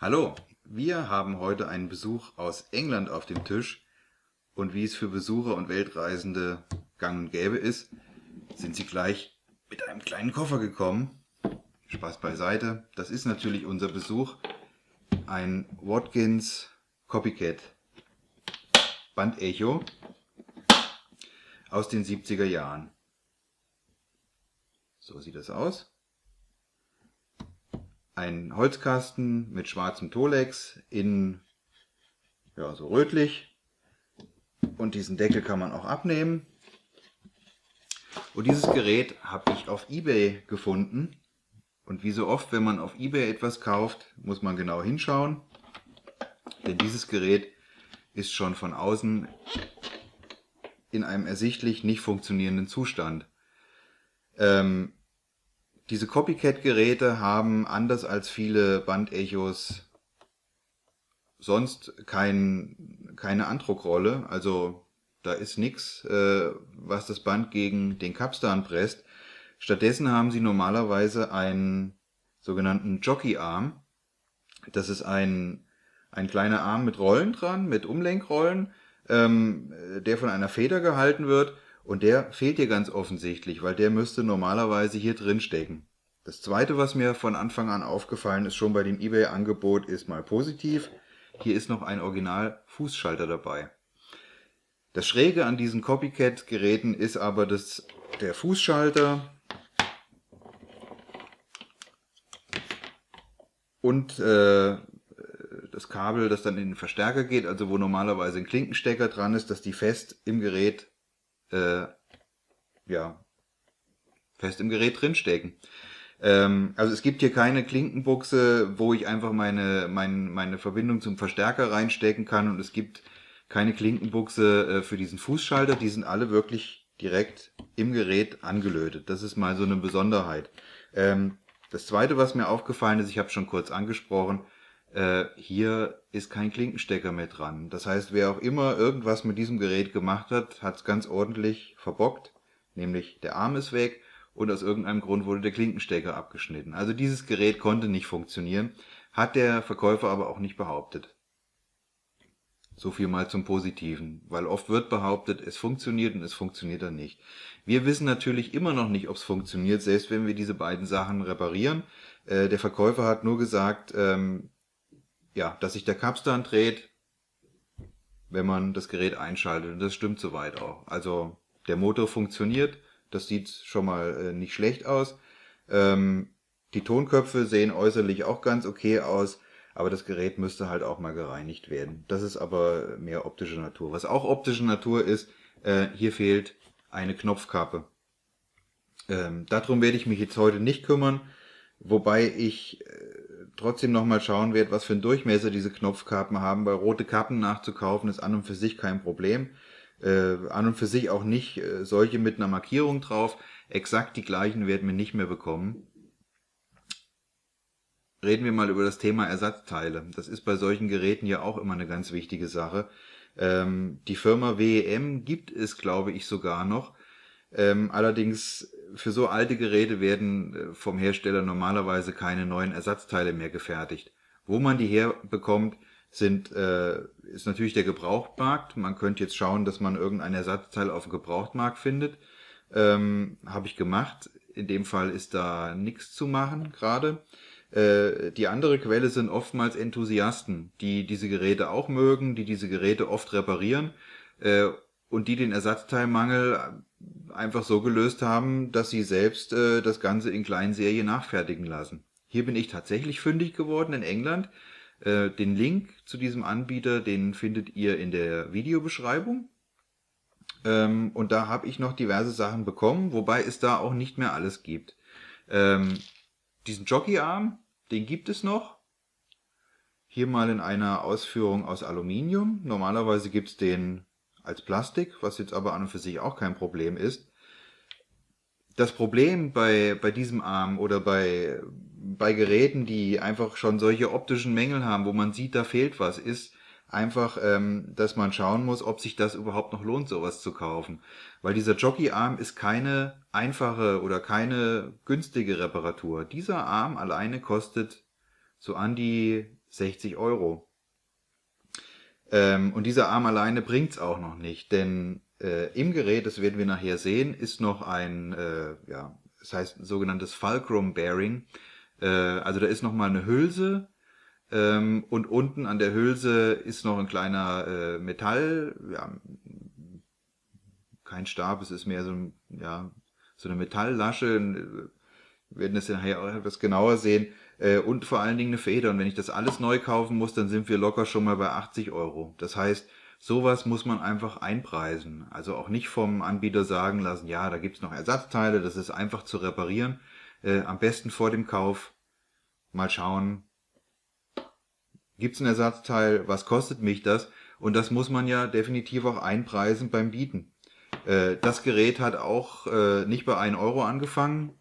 Hallo, wir haben heute einen Besuch aus England auf dem Tisch und wie es für Besucher und Weltreisende gang und gäbe ist, sind sie gleich mit einem kleinen Koffer gekommen. Spaß beiseite, das ist natürlich unser Besuch, ein Watkins Copycat Bandecho aus den 70er Jahren. So sieht das aus. Ein Holzkasten mit schwarzem Tolex, innen so rötlich, und diesen Deckel kann man auch abnehmen. Und dieses Gerät habe ich auf eBay gefunden, und wie so oft, wenn man auf eBay etwas kauft, muss man genau hinschauen, denn dieses Gerät ist schon von außen in einem ersichtlich nicht funktionierenden Zustand. Diese Copycat-Geräte haben, anders als viele Bandechos, sonst keine Andruckrolle. Also da ist nichts, was das Band gegen den Kapstan presst. Stattdessen haben sie normalerweise einen sogenannten Jockey-Arm. Das ist ein kleiner Arm mit Rollen dran, mit Umlenkrollen, der von einer Feder gehalten wird. Und der fehlt hier ganz offensichtlich, weil der müsste normalerweise hier drin stecken. Das zweite, was mir von Anfang an aufgefallen ist, schon bei dem eBay-Angebot, ist mal positiv. Hier ist noch ein Original-Fußschalter dabei. Das Schräge an diesen Copycat-Geräten ist aber, dass der Fußschalter und das Kabel, das dann in den Verstärker geht, also wo normalerweise ein Klinkenstecker dran ist, dass die fest im Gerät drinstecken. Also es gibt hier keine Klinkenbuchse, wo ich einfach meine Verbindung zum Verstärker reinstecken kann, und es gibt keine Klinkenbuchse für diesen Fußschalter. Die sind alle wirklich direkt im Gerät angelötet. Das ist mal so eine Besonderheit. Das zweite, was mir aufgefallen ist, ich habe es schon kurz angesprochen, hier ist kein Klinkenstecker mehr dran. Das heißt, wer auch immer irgendwas mit diesem Gerät gemacht hat, hat es ganz ordentlich verbockt. Nämlich der Arm ist weg und aus irgendeinem Grund wurde der Klinkenstecker abgeschnitten. Also dieses Gerät konnte nicht funktionieren, hat der Verkäufer aber auch nicht behauptet. So viel mal zum Positiven, weil oft wird behauptet, es funktioniert und es funktioniert dann nicht. Wir wissen natürlich immer noch nicht, ob es funktioniert, selbst wenn wir diese beiden Sachen reparieren. Der Verkäufer hat nur gesagt, dass sich der Kapstan dreht, wenn man das Gerät einschaltet. Und das stimmt soweit auch. Also der Motor funktioniert, das sieht schon mal nicht schlecht aus. Die Tonköpfe sehen äußerlich auch ganz okay aus, aber das Gerät müsste halt auch mal gereinigt werden. Das ist aber mehr optische Natur. Was auch optische Natur ist, hier fehlt eine Knopfkappe. Darum werde ich mich jetzt heute nicht kümmern, wobei ich trotzdem nochmal schauen werde, was für einen Durchmesser diese Knopfkappen haben, weil rote Kappen nachzukaufen ist an und für sich kein Problem. An und für sich auch nicht solche mit einer Markierung drauf. Exakt die gleichen werden wir nicht mehr bekommen. Reden wir mal über das Thema Ersatzteile. Das ist bei solchen Geräten ja auch immer eine ganz wichtige Sache. Die Firma WEM gibt es, glaube ich, sogar noch. Allerdings für so alte Geräte werden vom Hersteller normalerweise keine neuen Ersatzteile mehr gefertigt. Wo man die herbekommt, ist natürlich der Gebrauchtmarkt. Man könnte jetzt schauen, dass man irgendein Ersatzteil auf dem Gebrauchtmarkt findet. Habe ich gemacht. In dem Fall ist da nichts zu machen gerade. Die andere Quelle sind oftmals Enthusiasten, die diese Geräte auch mögen, die diese Geräte oft reparieren und die den Ersatzteilmangel einfach so gelöst haben, dass sie selbst das Ganze in Kleinserie nachfertigen lassen. Hier bin ich tatsächlich fündig geworden in England. Den Link zu diesem Anbieter, den findet ihr in der Videobeschreibung. Und da habe ich noch diverse Sachen bekommen, wobei es da auch nicht mehr alles gibt. Diesen Jockeyarm, den gibt es noch. Hier mal in einer Ausführung aus Aluminium. Normalerweise gibt es den als Plastik, was jetzt aber an und für sich auch kein Problem ist. Das Problem bei diesem Arm oder bei Geräten, die einfach schon solche optischen Mängel haben, wo man sieht, da fehlt was, ist einfach, dass man schauen muss, ob sich das überhaupt noch lohnt, sowas zu kaufen. Weil dieser Jockeyarm ist keine einfache oder keine günstige Reparatur. Dieser Arm alleine kostet so an die 60 Euro. Und dieser Arm alleine bringt's auch noch nicht, denn im Gerät, das werden wir nachher sehen, ist noch ein, ja, das heißt sogenanntes Fulcrum Bearing. Also da ist noch mal eine Hülse und unten an der Hülse ist noch ein kleiner Metall, ja, kein Stab, es ist mehr so, ja, so eine Metalllasche. Wir werden das nachher auch etwas genauer sehen. Und vor allen Dingen eine Feder. Und wenn ich das alles neu kaufen muss, dann sind wir locker schon mal bei 80 Euro. Das heißt, sowas muss man einfach einpreisen. Also auch nicht vom Anbieter sagen lassen, ja, da gibt's noch Ersatzteile, das ist einfach zu reparieren. Am besten vor dem Kauf mal schauen, gibt's ein Ersatzteil, was kostet mich das? Und das muss man ja definitiv auch einpreisen beim Bieten. Das Gerät hat auch nicht bei 1 Euro angefangen,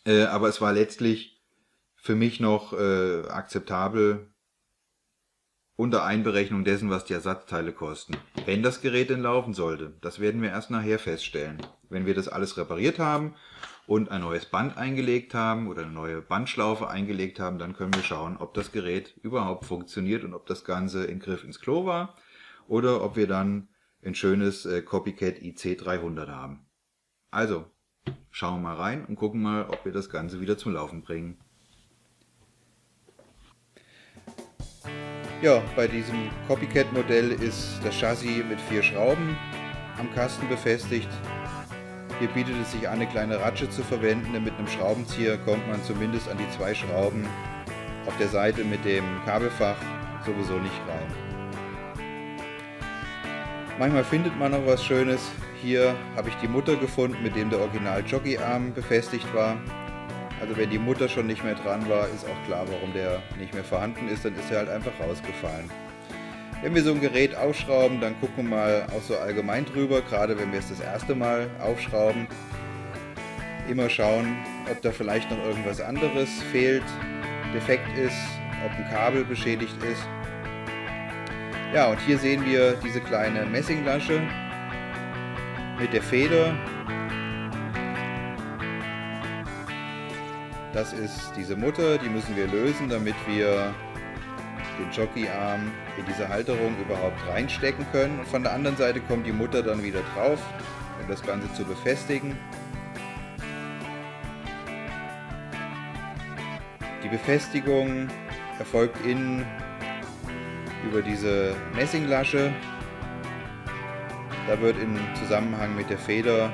aber es war letztlich für mich noch akzeptabel unter Einberechnung dessen, was die Ersatzteile kosten. Wenn das Gerät denn laufen sollte, das werden wir erst nachher feststellen. Wenn wir das alles repariert haben und ein neues Band eingelegt haben oder eine neue Bandschlaufe eingelegt haben, dann können wir schauen, ob das Gerät überhaupt funktioniert und ob das Ganze in Griff ins Klo war oder ob wir dann ein schönes Copycat IC300 haben. Also, schauen wir mal rein und gucken mal, ob wir das Ganze wieder zum Laufen bringen. Ja, bei diesem Copycat-Modell ist das Chassis mit 4 Schrauben am Kasten befestigt. Hier bietet es sich an, eine kleine Ratsche zu verwenden, denn mit einem Schraubenzieher kommt man zumindest an die 2 Schrauben auf der Seite mit dem Kabelfach sowieso nicht rein. Manchmal findet man noch was Schönes. Hier habe ich die Mutter gefunden, mit dem der Original Jockeyarm befestigt war. Also wenn die Mutter schon nicht mehr dran war, ist auch klar, warum der nicht mehr vorhanden ist, dann ist er halt einfach rausgefallen. Wenn wir so ein Gerät aufschrauben, dann gucken wir mal auch so allgemein drüber, gerade wenn wir es das erste Mal aufschrauben. Immer schauen, ob da vielleicht noch irgendwas anderes fehlt, defekt ist, ob ein Kabel beschädigt ist. Ja, und hier sehen wir diese kleine Messinglasche mit der Feder. Das ist diese Mutter, die müssen wir lösen, damit wir den Jockeyarm in diese Halterung überhaupt reinstecken können. Und von der anderen Seite kommt die Mutter dann wieder drauf, um das Ganze zu befestigen. Die Befestigung erfolgt innen über diese Messinglasche. Da wird im Zusammenhang mit der Feder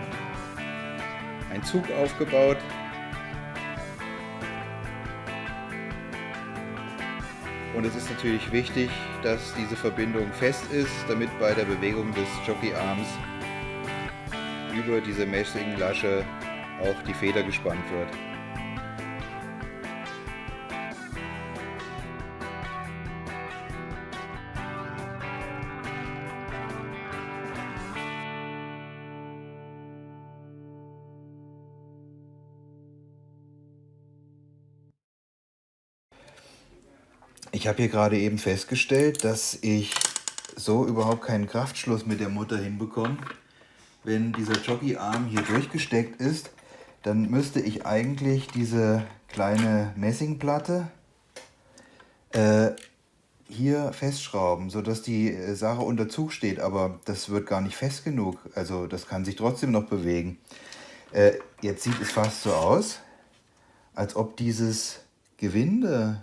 ein Zug aufgebaut. Und es ist natürlich wichtig, dass diese Verbindung fest ist, damit bei der Bewegung des Jockeyarms über diese Messinglasche auch die Feder gespannt wird. Ich habe hier gerade eben festgestellt, dass ich so überhaupt keinen Kraftschluss mit der Mutter hinbekomme. Wenn dieser Jockeyarm hier durchgesteckt ist, dann müsste ich eigentlich diese kleine Messingplatte hier festschrauben, sodass die Sache unter Zug steht, aber das wird gar nicht fest genug. Also das kann sich trotzdem noch bewegen. Jetzt sieht es fast so aus, als ob dieses Gewinde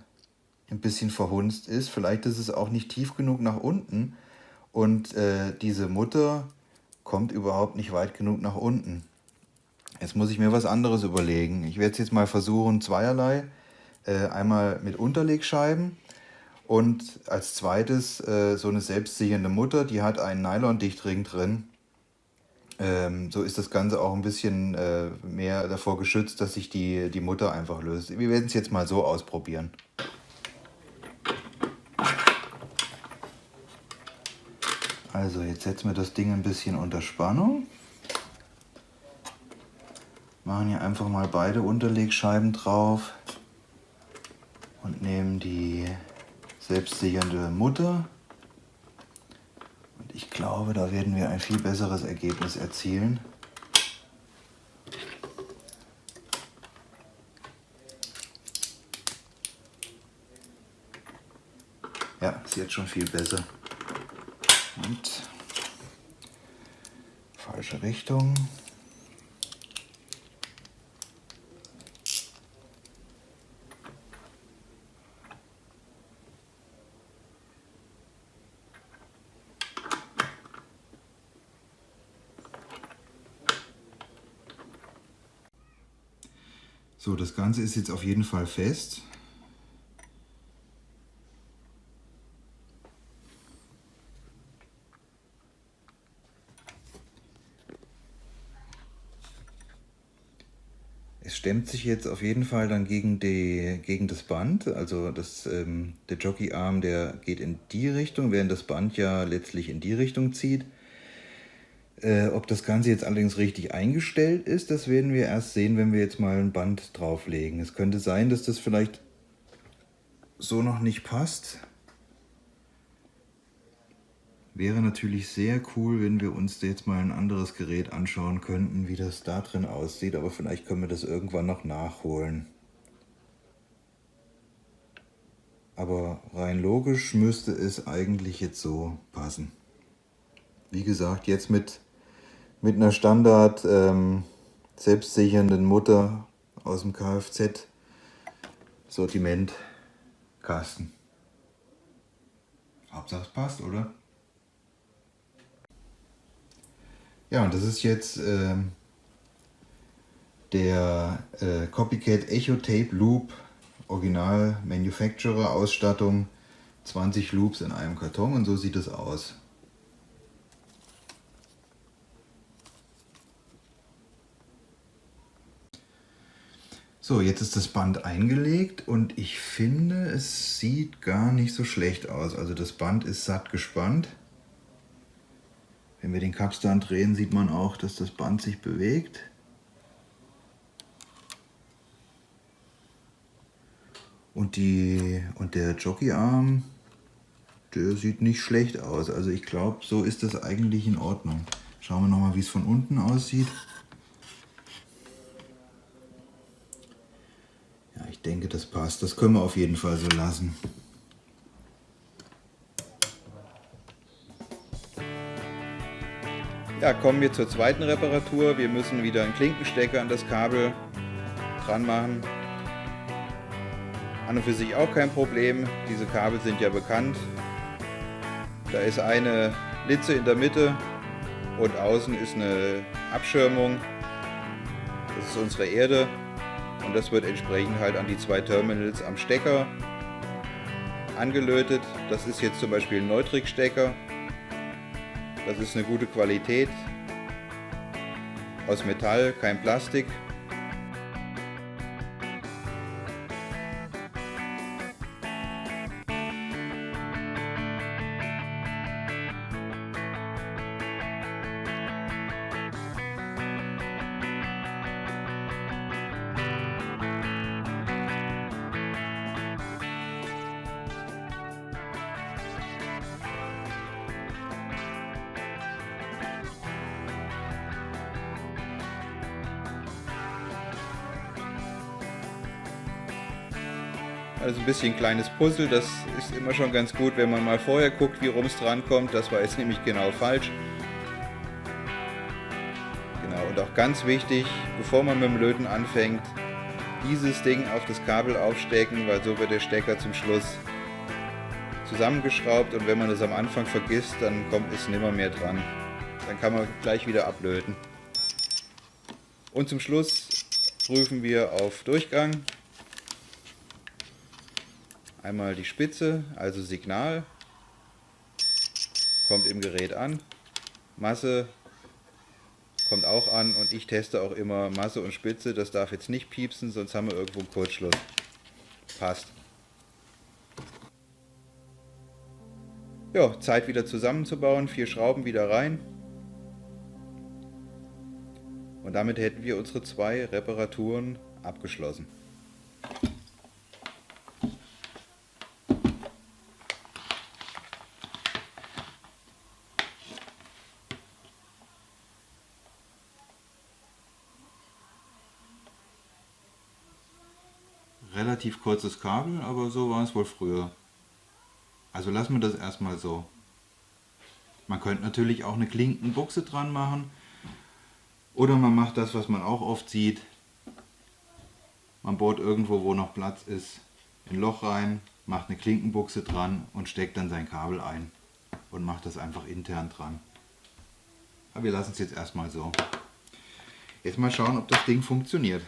ein bisschen verhunzt ist. Vielleicht ist es auch nicht tief genug nach unten und diese Mutter kommt überhaupt nicht weit genug nach unten. Jetzt muss ich mir was anderes überlegen. Ich werde es jetzt mal versuchen, zweierlei. Einmal mit Unterlegscheiben und als zweites so eine selbstsichernde Mutter, die hat einen Nylon-Dichtring drin. So ist das Ganze auch ein bisschen mehr davor geschützt, dass sich die Mutter einfach löst. Wir werden es jetzt mal so ausprobieren. Also jetzt setzen wir das Ding ein bisschen unter Spannung. Machen hier einfach mal beide Unterlegscheiben drauf und nehmen die selbstsichernde Mutter. Und ich glaube, da werden wir ein viel besseres Ergebnis erzielen. ist jetzt schon viel besser. Und falsche Richtung. So, das Ganze ist jetzt auf jeden Fall fest. Es stemmt sich jetzt auf jeden Fall dann gegen das Band. Also der Jockeyarm, der geht in die Richtung, während das Band ja letztlich in die Richtung zieht. Ob das Ganze jetzt allerdings richtig eingestellt ist, das werden wir erst sehen, wenn wir jetzt mal ein Band drauflegen. Es könnte sein, dass das vielleicht so noch nicht passt. Wäre natürlich sehr cool, wenn wir uns jetzt mal ein anderes Gerät anschauen könnten, wie das da drin aussieht, aber vielleicht können wir das irgendwann noch nachholen. Aber rein logisch müsste es eigentlich jetzt so passen. Wie gesagt, jetzt mit einer Standard selbstsichernden Mutter aus dem Kfz-Sortiment Kasten. Hauptsache es passt, oder? Ja, und das ist jetzt der Copycat Echo Tape Loop Original Manufacturer Ausstattung, 20 Loops in einem Karton, und so sieht es aus. So, jetzt ist das Band eingelegt und ich finde, es sieht gar nicht so schlecht aus. Also das Band ist satt gespannt. Wenn wir den Kapstand drehen, sieht man auch, dass das Band sich bewegt. Und der Jockeyarm, der sieht nicht schlecht aus. Also ich glaube, so ist das eigentlich in Ordnung. Schauen wir nochmal, wie es von unten aussieht. Ja, ich denke, das passt. Das können wir auf jeden Fall so lassen. Ja, kommen wir zur zweiten Reparatur. Wir müssen wieder einen Klinkenstecker an das Kabel dran machen. An und für sich auch kein Problem. Diese Kabel sind ja bekannt. Da ist eine Litze in der Mitte und außen ist eine Abschirmung. Das ist unsere Erde. Und das wird entsprechend halt an die zwei Terminals am Stecker angelötet. Das ist jetzt zum Beispiel ein Neutrik-Stecker. Das ist eine gute Qualität. Aus Metall, kein Plastik. Also ein bisschen ein kleines Puzzle, das ist immer schon ganz gut, wenn man mal vorher guckt, wie rum es dran kommt. Das war jetzt nämlich genau falsch. Genau, und auch ganz wichtig, bevor man mit dem Löten anfängt, dieses Ding auf das Kabel aufstecken, weil so wird der Stecker zum Schluss zusammengeschraubt, und wenn man das am Anfang vergisst, dann kommt es nimmer mehr dran. Dann kann man gleich wieder ablöten. Und zum Schluss prüfen wir auf Durchgang. Einmal die Spitze, also Signal, kommt im Gerät an. Masse kommt auch an, und ich teste auch immer Masse und Spitze. Das darf jetzt nicht piepsen, sonst haben wir irgendwo einen Kurzschluss. Passt. Ja, Zeit wieder zusammenzubauen, 4 Schrauben wieder rein. Und damit hätten wir unsere 2 Reparaturen abgeschlossen. Relativ kurzes Kabel, aber so war es wohl früher. Also lassen wir das erstmal so. Man könnte natürlich auch eine Klinkenbuchse dran machen. Oder man macht das, was man auch oft sieht. Man bohrt irgendwo, wo noch Platz ist, ein Loch rein, macht eine Klinkenbuchse dran und steckt dann sein Kabel ein. Und macht das einfach intern dran. Aber wir lassen es jetzt erstmal so. Jetzt mal schauen, ob das Ding funktioniert.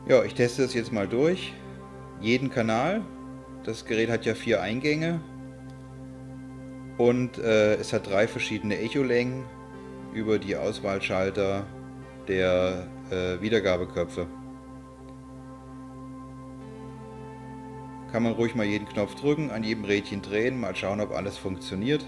Ja, ich teste das jetzt mal durch. Jeden Kanal. Das Gerät hat ja 4 Eingänge. Und es hat 3 verschiedene Echolängen über die Auswahlschalter der Wiedergabeköpfe. Kann man ruhig mal jeden Knopf drücken, an jedem Rädchen drehen, mal schauen, ob alles funktioniert.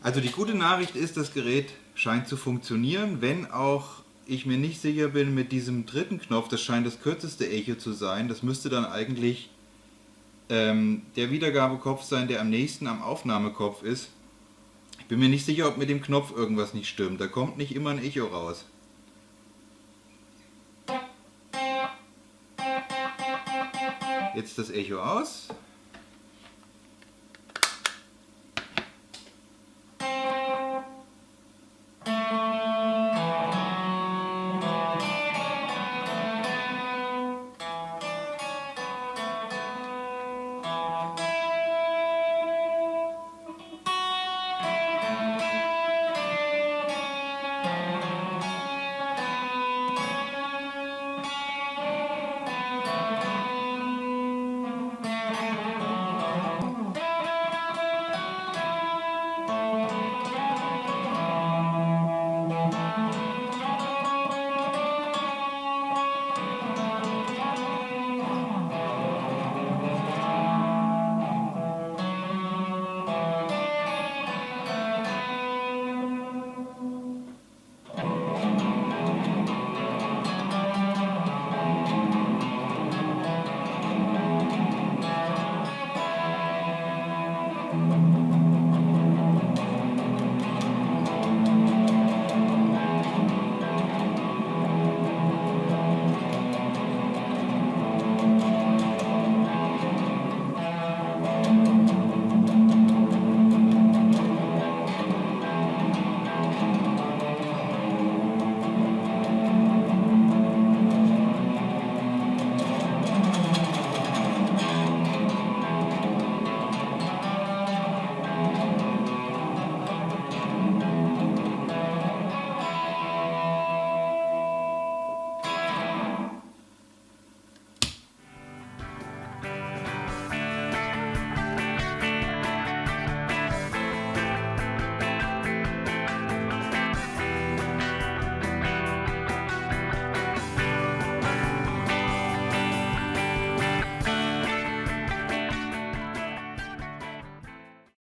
Also die gute Nachricht ist, das Gerät scheint zu funktionieren, wenn auch ich mir nicht sicher bin mit diesem dritten Knopf, das scheint das kürzeste Echo zu sein. Das müsste dann eigentlich der Wiedergabekopf sein, der am nächsten am Aufnahmekopf ist. Ich bin mir nicht sicher, ob mit dem Knopf irgendwas nicht stimmt. Da kommt nicht immer ein Echo raus. Jetzt das Echo aus.